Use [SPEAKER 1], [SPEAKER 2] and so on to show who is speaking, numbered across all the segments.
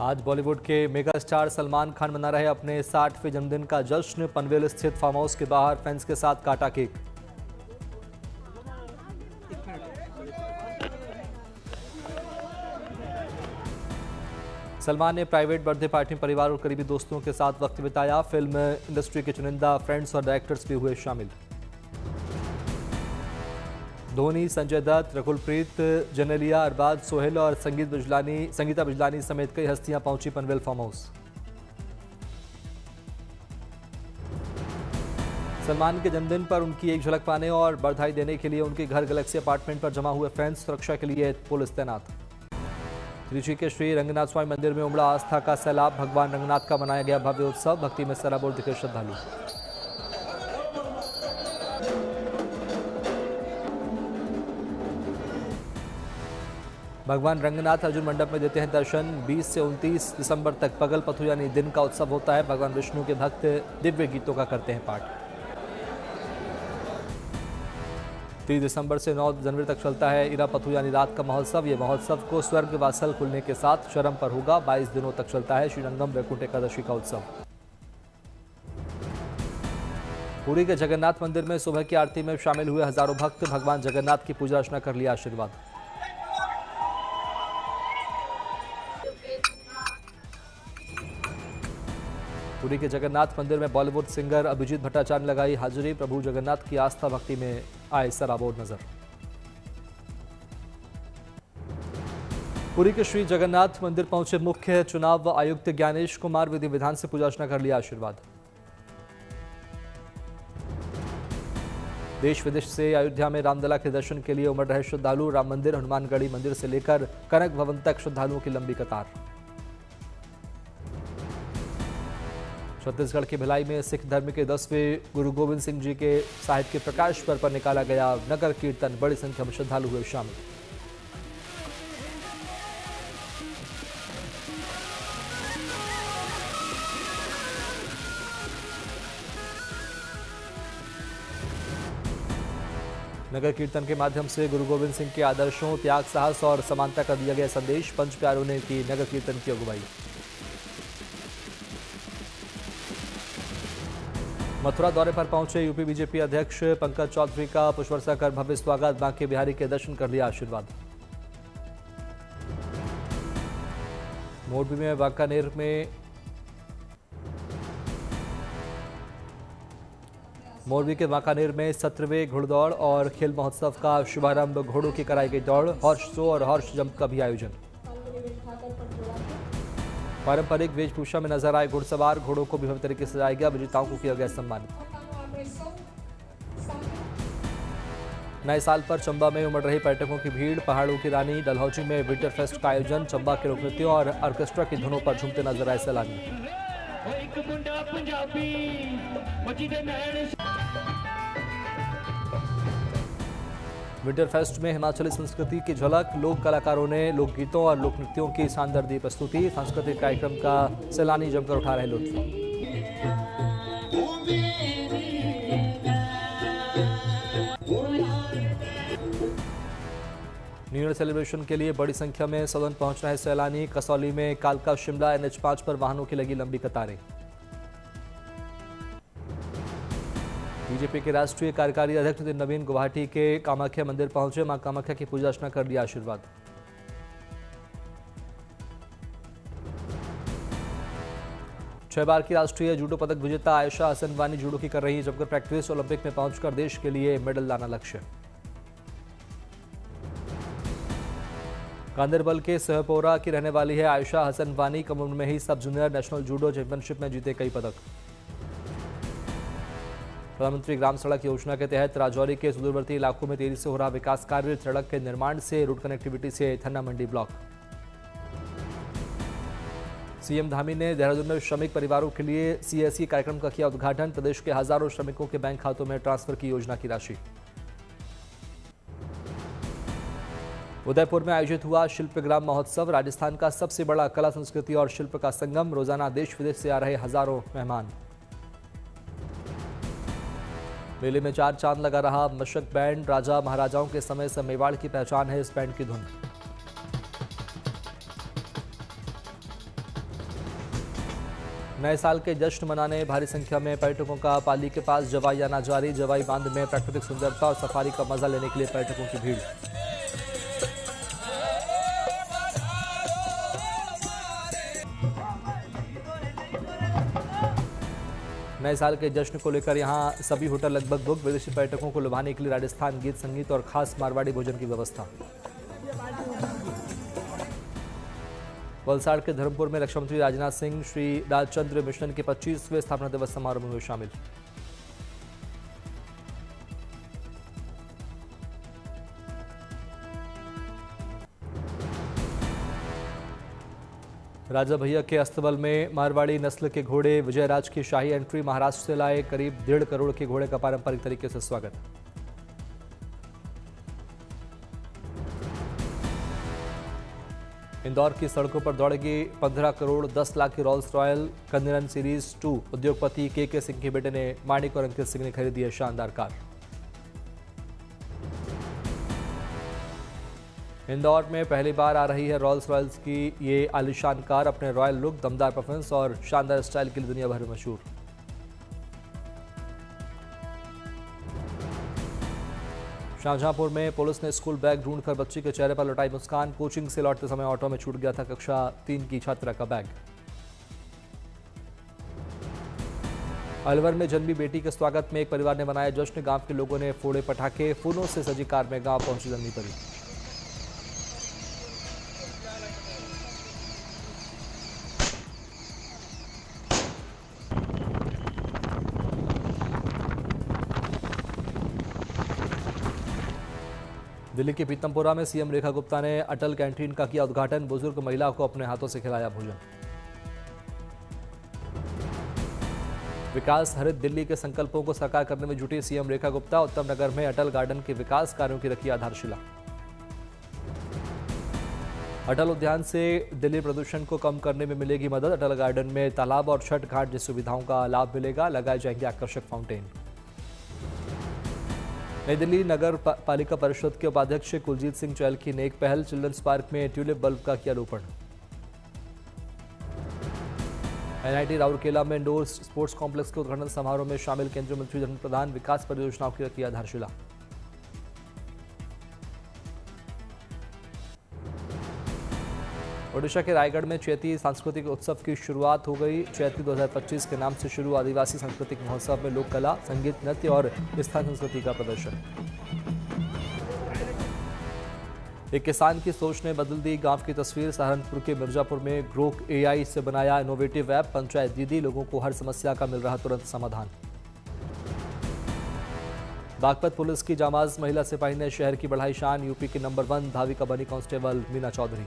[SPEAKER 1] आज बॉलीवुड के mega star Salman Khan मना रहे अपने 60वें जन्मदिन का जश्न। पनवेल स्थित फार्म हाउस के बाहर फैंस के साथ काटा केक। सलमान ने प्राइवेट बर्थडे पार्टी में परिवार और करीबी दोस्तों के साथ वक्त बिताया। फिल्म इंडस्ट्री के चुनिंदा फ्रेंड्स और डायरेक्टर्स भी हुए शामिल। धोनी, संजय दत्त, रकुलप्रीत, जनेलिया, अरबाज, सोहेल और संगीता बिजलानी समेत कई हस्तियां पहुंची पनवेल फार्म हाउस। सलमान के जन्मदिन पर उनकी एक झलक पाने और बधाई देने के लिए उनके घर गैलेक्सी अपार्टमेंट पर जमा हुए फैंस। सुरक्षा के लिए पुलिस तैनात। त्रिची के श्री रंगनाथ स्वामी मंदिर में उमड़ा आस्था का सैलाब। भगवान रंगनाथ का मनाया गया भव्य उत्सव। भक्ति में सराबोर दिखे श्रद्धालु। भगवान रंगनाथ अर्जुन मंडप में देते हैं दर्शन। 20 से 29 दिसंबर तक पगल पथु यानी दिन का उत्सव होता है। भगवान विष्णु के भक्त दिव्य गीतों का करते हैं पाठ। 30 दिसंबर से 9 जनवरी तक चलता है इरापथु यानी रात का महोत्सव। ये महोत्सव को स्वर्ग वासल खुलने के साथ चरम पर होगा। 22 दिनों तक चलता है श्रीरंगम वैकुंठ एकादशी का उत्सव। पुरी के जगन्नाथ मंदिर में सुबह की आरती में शामिल हुए हजारों भक्त। भगवान जगन्नाथ की पूजा अर्चना कर लिया आशीर्वाद। पुरी के जगन्नाथ मंदिर में बॉलीवुड सिंगर अभिजीत भट्टाचार्य ने लगाई हाजिरी। प्रभु जगन्नाथ की आस्था भक्ति में आए सराबोर नजर। पुरी के श्री जगन्नाथ मंदिर पहुंचे मुख्य चुनाव आयुक्त ज्ञानेश कुमार। विधि विधान से पूजा अर्चना कर लिया आशीर्वाद। देश विदेश से अयोध्या में रामलला के दर्शन के लिए उमड़ रहे श्रद्धालु। राम मंदिर, हनुमानगढ़ी मंदिर से लेकर कनक भवन तक श्रद्धालुओं की लंबी कतार। छत्तीसगढ़ के भिलाई में सिख धर्म के 10वें गुरु गोविंद सिंह जी के साहित्य के प्रकाश पर्व पर निकाला गया नगर कीर्तन। बड़ी संख्या में श्रद्धालु हुए शामिल। नगर कीर्तन के माध्यम से गुरु गोविंद सिंह के आदर्शों, त्याग, साहस और समानता का दिया गया संदेश। पंच प्यारों ने की नगर कीर्तन की अगुवाई। मथुरा दौरे पर पहुंचे यूपी बीजेपी अध्यक्ष पंकज चौधरी का पुष्प वर्षा कर भव्य स्वागत। बांके बिहारी के दर्शन कर लिया आशीर्वाद। मोरबी में मोरबी के वांकानेर में 17वें घुड़दौड़ और खेल महोत्सव का शुभारंभ। घोड़ों की कराई गई दौड़। हॉर्स शो और हॉर्स जंप का भी आयोजन। पारंपरिक वेशभूषा में नजर आए घुड़सवार। घोड़ों को भी भव्य तरीके से सजाया गया। विजेताओं को किया गया सम्मानित। नए साल पर चंबा में उमड़ रही पर्यटकों की भीड़। पहाड़ों की रानी डलहौजी में विंटर फेस्ट का आयोजन। चंबा के लोक नृत्यों और ऑर्केस्ट्रा की धुनों पर झूमते नजर आए सैलानी। विंटर फेस्ट में हिमाचली संस्कृति की झलक। लोक कलाकारों ने लोकगीतों और लोक नृत्यों की शानदार दी प्रस्तुति। सांस्कृतिक कार्यक्रम का सैलानी जमकर उठा रहे लुत्फ। न्यू ईयर सेलिब्रेशन के लिए बड़ी संख्या में सदन पहुंच रहे सैलानी। कसौली में कालका शिमला NH5 पर वाहनों की लगी लंबी कतारें। बीजेपी के राष्ट्रीय कार्यकारी अध्यक्ष नवीन गुवाहाटी के कामाख्या मंदिर पहुंचे। मां कामाख्या की पूजा अर्चना कर लिया आशीर्वाद। छह बार की राष्ट्रीय जूडो पदक विजेता आयशा हसन वानी जूडो की कर रही जमकर प्रैक्टिस। ओलंपिक में पहुंचकर देश के लिए मेडल लाना लक्ष्य। गांदरबल के सहपोरा की रहने वाली है आयशा हसन वानी। कम उम्र में ही सब जूनियर नेशनल जूडो चैंपियनशिप में जीते कई पदक। प्रधानमंत्री ग्राम सड़क योजना के तहत राजौरी के सुदूरवर्ती इलाकों में तेजी से हो रहा विकास कार्य। सड़क के निर्माण से रोड कनेक्टिविटी से थन्ना मंडी ब्लॉक। सीएम धामी ने देहरादून में श्रमिक परिवारों के लिए CSE कार्यक्रम का किया उद्घाटन। प्रदेश के हजारों श्रमिकों के बैंक खातों में ट्रांसफर की योजना की राशि। उदयपुर में आयोजित हुआ शिल्पग्राम महोत्सव। राजस्थान का सबसे बड़ा कला संस्कृति और शिल्प का संगम। रोजाना देश विदेश से आ रहे हजारों मेहमान। मेले में 4 चांद लगा रहा मशक बैंड। राजा महाराजाओं के समय से मेवाड़ की पहचान है इस बैंड की धुन। नए साल के जश्न मनाने भारी संख्या में पर्यटकों का पाली के पास जवाई आना जारी। जवाई बांध में प्राकृतिक सुंदरता और सफारी का मजा लेने के लिए पर्यटकों की भीड़। नए साल के जश्न को लेकर यहां सभी होटल लगभग बुक। विदेशी पर्यटकों को लुभाने के लिए राजस्थान गीत संगीत और खास मारवाड़ी भोजन की व्यवस्था। वलसाड़ के धर्मपुर में रक्षा मंत्री राजनाथ सिंह श्री राजचंद्र मिशन के 25वें स्थापना दिवस समारोह में हुए शामिल। राजा भैया के अस्तबल में मारवाड़ी नस्ल के घोड़े विजयराज की शाही एंट्री। महाराष्ट्र से लाए करीब 1.5 करोड़ के घोड़े का पारंपरिक तरीके से स्वागत। इंदौर की सड़कों पर दौड़ेगी 15 करोड़ 10 लाख की रॉल्स रॉयल कन्नन सीरीज 2। उद्योगपति के सिंह के बेटे ने माणिक और अंकित सिंह ने खरीदी है शानदार कार। इंदौर में पहली बार आ रही है रॉल्स रॉयल्स की ये आलीशान कार। अपने रॉयल लुक, दमदार परफॉर्मेंस और शानदार स्टाइल के लिए दुनिया भर में मशहूर। शाहजहांपुर में पुलिस ने स्कूल बैग ढूंढकर बच्ची के चेहरे पर लौटाई मुस्कान। कोचिंग से लौटते समय ऑटो में छूट गया था कक्षा 3 की छात्रा का बैग। अलवर में जन्मी बेटी के स्वागत में एक परिवार ने मनाया जश्न। गांव के लोगों ने फोड़े पटाखे। फूलों से सजी कार में गांव पहुंची जन्मी परी। दिल्ली के पीतमपुरा में सीएम रेखा गुप्ता ने अटल कैंटीन का किया उद्घाटन। बुजुर्ग महिला को अपने हाथों से खिलाया भोजन। विकास हरित दिल्ली के संकल्पों को साकार करने में जुटी सीएम रेखा गुप्ता। उत्तम नगर में अटल गार्डन के विकास कार्यों की रखी आधारशिला। अटल उद्यान से दिल्ली प्रदूषण को कम करने में मिलेगी मदद। अटल गार्डन में तालाब और छठ घाट जैसी सुविधाओं का लाभ मिलेगा। लगाए जाएंगे आकर्षक फाउंटेन। नई दिल्ली नगर पालिका परिषद के उपाध्यक्ष कुलजीत सिंह चहल की नेक पहल। चिल्ड्रंस पार्क में ट्यूलिप बल्ब का किया रोपण। एनआईटी राउरकेला में इंडोर स्पोर्ट्स कॉम्प्लेक्स के उद्घाटन समारोह में शामिल केंद्रीय मंत्री धर्मेंद्र प्रधान। विकास परियोजनाओं की रखी आधारशिला। ओडिशा के रायगढ़ में चैती सांस्कृतिक उत्सव की शुरुआत हो गई। चैती 2025 के नाम से शुरू आदिवासी सांस्कृतिक महोत्सव में लोक कला, संगीत, नृत्य और स्थानीय संस्कृति का प्रदर्शन। एक किसान की सोच ने बदल दी गांव की तस्वीर। सहारनपुर के मिर्जापुर में ग्रोक एआई से बनाया इनोवेटिव ऐप। पंचायत दीदी लोगों को हर समस्या का मिल रहा तुरंत समाधान। बागपत पुलिस की जांबाज महिला सिपाही ने शहर की बढ़ाई शान। यूपी के नंबर 1 धाविका बनी constable Meena Chaudhary.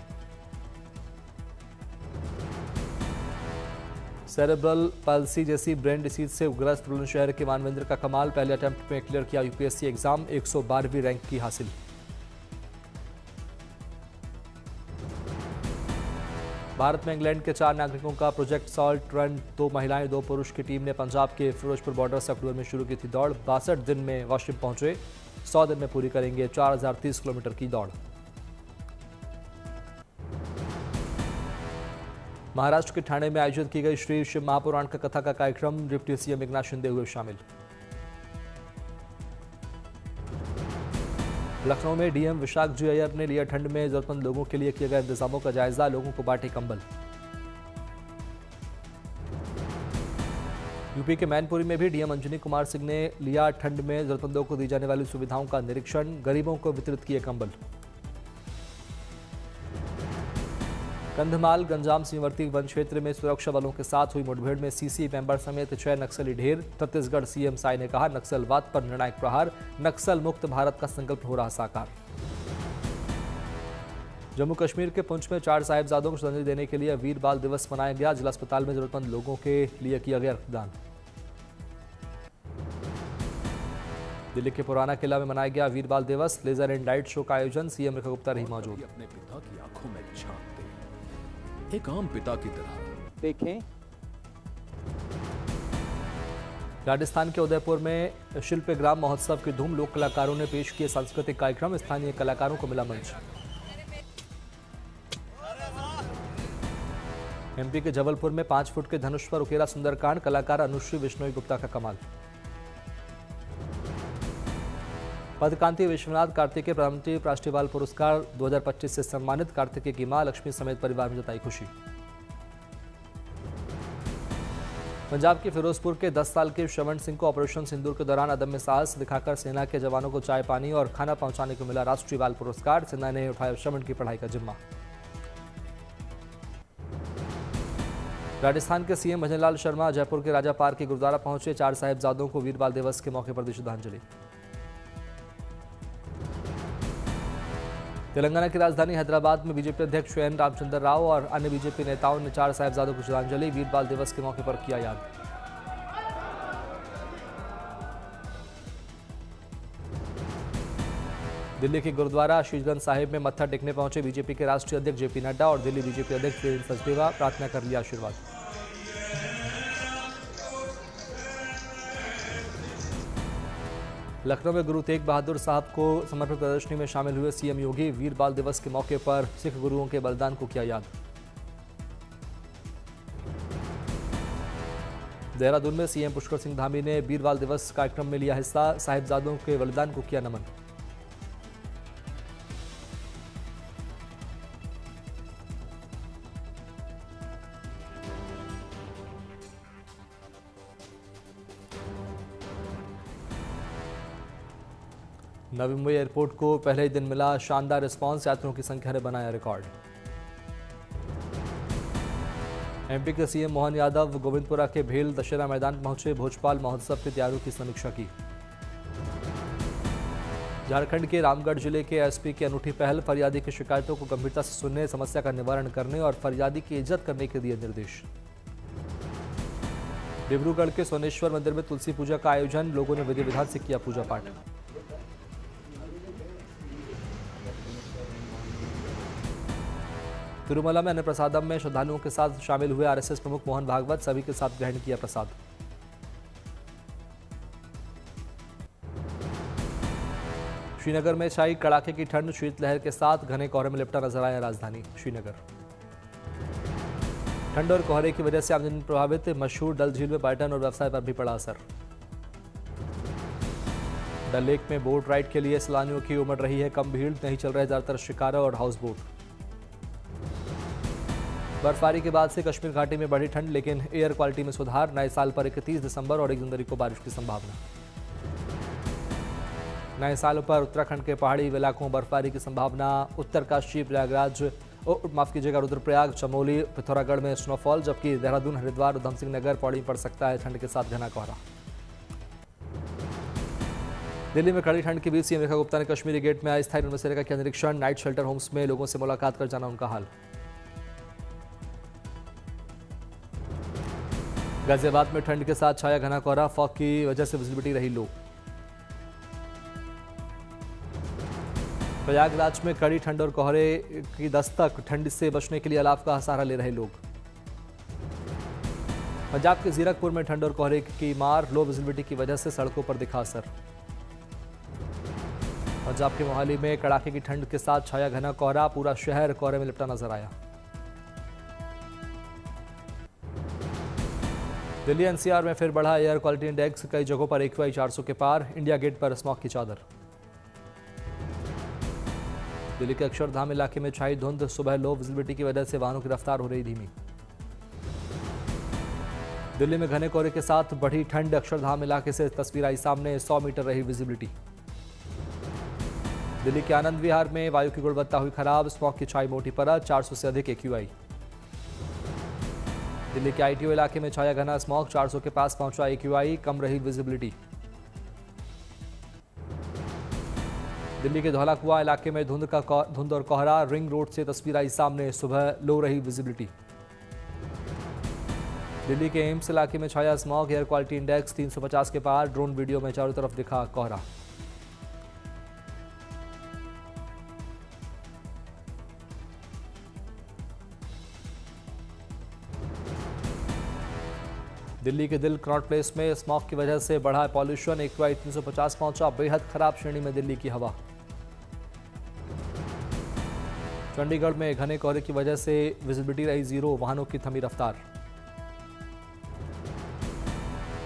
[SPEAKER 1] Cerebral palsy जैसी ब्रेन डिसीज से ग्रस्त बुलंदशहर के मानवेंद्र का कमाल। पहले अटेम्प्ट में क्लियर किया यूपीएससी एग्जाम। 112वीं रैंक की हासिल। भारत में इंग्लैंड के 4 नागरिकों का प्रोजेक्ट सॉल्ट रन। 2 महिलाएं 2 पुरुष की टीम ने पंजाब के फिरोजपुर बॉर्डर से अक्टूबर में शुरू की थी दौड़। 62 दिन में वाशिम पहुंचे। 100 दिन में पूरी करेंगे 4030 किलोमीटर की दौड़। महाराष्ट्र के ठाणे में आयोजित की गई श्री शिव महापुराण का कथा का कार्यक्रम। डिप्टी सीएम एकनाथ शिंदे हुए शामिल। लखनऊ में डीएम विशाख जी अय्यर ने लिया ठंड में जरूरतमंद लोगों के लिए किए गए इंतजामों का जायजा। लोगों को बांटे कंबल। यूपी के मैनपुरी में भी डीएम अंजनी कुमार सिंह ने लिया ठंड में जरूरतमंदों को दी जाने वाली सुविधाओं का निरीक्षण। गरीबों को वितरित किए कंबल। कंधमाल गंजाम सीमावर्ती वन क्षेत्र में सुरक्षा बलों के साथ हुई मुठभेड़ में सीसी मेंबर समेत 6 नक्सली ढेर। छत्तीसगढ़ सीएम साई ने कहा नक्सलवाद पर निर्णायक प्रहार। नक्सल मुक्त भारत का संकल्प हो रहा साकार। जम्मू कश्मीर के पुंछ में 4 साहिबजादों को श्रद्धांजलि देने के लिए वीर बाल दिवस मनाया गया। जिला अस्पताल में जरूरतमंद लोगों के लिए किया गया रक्तदान। दिल्ली के पुराना किला में मनाया गया वीर बाल दिवस। लेजर एंड लाइट शो का आयोजन। सीएम रेखा गुप्ता रही मौजूद।
[SPEAKER 2] अपने पिता की आंखों में झांकते एक आम पिता की तरह
[SPEAKER 3] देखें।
[SPEAKER 1] राजस्थान के उदयपुर में शिल्पग्राम महोत्सव की धूम। लोक कलाकारों ने पेश किए सांस्कृतिक कार्यक्रम। स्थानीय कलाकारों को मिला मंच। एमपी के जबलपुर में 5 फुट के धनुष पर उकेरा सुंदरकांड, कलाकार अनुश्री बिश्नोई गुप्ता का कमाल। पदकांति विश्वनाथ कार्तिकेय प्रधानमंत्री राष्ट्रीय बाल पुरस्कार 2025 से सम्मानित। कार्तिकेय की मां लक्ष्मी समेत परिवार में जताई खुशी। पंजाब के फिरोजपुर के 10 साल के श्रवण सिंह को ऑपरेशन सिंदूर के दौरान अदम्य साहस दिखाकर सेना के जवानों को चाय पानी और खाना पहुंचाने को मिला राष्ट्रीय बाल पुरस्कार। सेना ने उठाया श्रवण की पढ़ाई का जिम्मा। राजस्थान के सीएम भजनलाल शर्मा जयपुर के राजा पार्क के गुरुद्वारा पहुंचे। 4 साहिबजादों को वीर बाल दिवस के मौके पर दी श्रद्धांजलि। तेलंगाना की राजधानी हैदराबाद में बीजेपी अध्यक्ष एन रामचंद्र राव और अन्य बीजेपी नेताओं ने 4 साहिबजादों को श्रद्धांजलि वीर बाल दिवस के मौके पर किया याद। दिल्ली के गुरुद्वारा शीशगंज साहिब में मत्था टेकने पहुंचे बीजेपी के राष्ट्रीय अध्यक्ष जेपी नड्डा और दिल्ली बीजेपी अध्यक्ष वीरेंद्र सचदेवा। प्रार्थना कर लिया आशीर्वाद। लखनऊ में गुरु तेग बहादुर साहब को समर्पित प्रदर्शनी में शामिल हुए सीएम योगी। वीर बाल दिवस के मौके पर सिख गुरुओं के बलिदान को किया याद। देहरादून में सीएम पुष्कर सिंह धामी ने वीर बाल दिवस कार्यक्रम में लिया हिस्सा। साहिबजादों के बलिदान को किया नमन। नवी मुंबई एयरपोर्ट को पहले ही दिन मिला शानदार रिस्पांस। यात्रियों की संख्या ने बनाया रिकॉर्ड। एमपी के सीएम मोहन यादव गोविंदपुरा के भेल दशहरा मैदान पहुंचे। भोजपाल महोत्सव की तैयारियों की समीक्षा की। झारखंड के रामगढ़ जिले के एसपी की अनूठी पहल, फरियादी की शिकायतों को गंभीरता से सुनने, समस्या का निवारण करने और फरियादी की इज्जत करने के दिए निर्देश। डिब्रूगढ़ के सोनेश्वर मंदिर में तुलसी पूजा का आयोजन, लोगों ने विधि विधान से किया पूजा पाठ। तिरुमला में अन्न प्रसादम में श्रद्धालुओं के साथ शामिल हुए आरएसएस प्रमुख मोहन भागवत। सभी के साथ ग्रहण किया प्रसाद। श्रीनगर में छाई कड़ाके की ठंड, शीतलहर के साथ घने कोहरे में लिपटा नजर आया राजधानी श्रीनगर। ठंड और कोहरे की वजह से आमजनी प्रभावित, मशहूर डल झील में पर्यटन और व्यवसाय पर भी पड़ा असर। डल लेक में बोट राइड के लिए सैलानियों की उमड़ रही है कम भीड़, नहीं चल रहे ज्यादातर शिकारा और हाउस बोट। बर्फबारी के बाद से कश्मीर घाटी में बढ़ी ठंड, लेकिन एयर क्वालिटी में सुधार। नए साल पर 31 दिसंबर और 1 जनवरी को बारिश की संभावना। नए साल पर उत्तराखंड के पहाड़ी इलाकों बर्फबारी की संभावना। उत्तरकाशी, प्रयागराज रुद्रप्रयाग, चमोली, पिथौरागढ़ में स्नोफॉल, जबकि देहरादून, हरिद्वार, उधम सिंह नगर, पौड़ी पड़ सकता है ठंड के साथ घना कोहरा। दिल्ली में कड़ी ठंड के बीच सीएम रेखा गुप्ता ने कश्मीरी गेट में अस्थायी बसेरा का निरीक्षण। नाइट शेल्टर होम्स में लोगों से मुलाकात कर जाना उनका हाल। गाजियाबाद में ठंड के साथ छाया घना कोहरा, फॉग की वजह से विजिबिलिटी रही लो। प्रयागराज में कड़ी ठंड और कोहरे की दस्तक, ठंड से बचने के लिए अलाव का सहारा ले रहे लोग। पंजाब के जीरकपुर में ठंड और कोहरे की मार, लो विजिबिलिटी की वजह से सड़कों पर दिखा असर। पंजाब के मोहाली में कड़ाके की ठंड के साथ छाया घना कोहरा, पूरा शहर कोहरे में लिपटा नजर आया। दिल्ली एनसीआर में फिर बढ़ा एयर क्वालिटी इंडेक्स, कई जगहों पर AQI 400 के पार। इंडिया गेट पर स्मॉग की चादर। दिल्ली के अक्षरधाम इलाके में छाई धुंध, सुबह लो विजिबिलिटी की वजह से वाहनों की रफ्तार हो रही धीमी। दिल्ली में घने कोहरे के साथ बढ़ी ठंड, अक्षरधाम इलाके से तस्वीर आई सामने, 100 मीटर रही विजिबिलिटी। दिल्ली के आनंद विहार में वायु की गुणवत्ता हुई खराब, स्मॉग की छाई मोटी परत, 400 से अधिक AQI। दिल्ली के ITO इलाके में छाया घना स्मॉग, 400 के पास पहुंचा AQI, कम रही विजिबिलिटी। दिल्ली के धौला कुआं इलाके में धुंध और कोहरा, रिंग रोड से तस्वीर आई सामने, सुबह लो रही विजिबिलिटी। दिल्ली के एम्स इलाके में छाया स्मॉग, एयर क्वालिटी इंडेक्स 350 के पार, ड्रोन वीडियो में चारों तरफ दिखा कोहरा। दिल्ली के दिल कनॉट प्लेस में स्मॉग की वजह से बढ़ा पॉल्यूशन, AQI 350 पहुंचा, बेहद खराब श्रेणी में दिल्ली की हवा। चंडीगढ़ में घने कोहरे की वजह से विजिबिलिटी रही जीरो, वाहनों की थमी रफ्तार।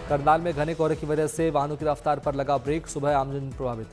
[SPEAKER 1] करनाल में घने कोहरे की वजह से वाहनों की रफ्तार पर लगा ब्रेक, सुबह आमजन प्रभावित।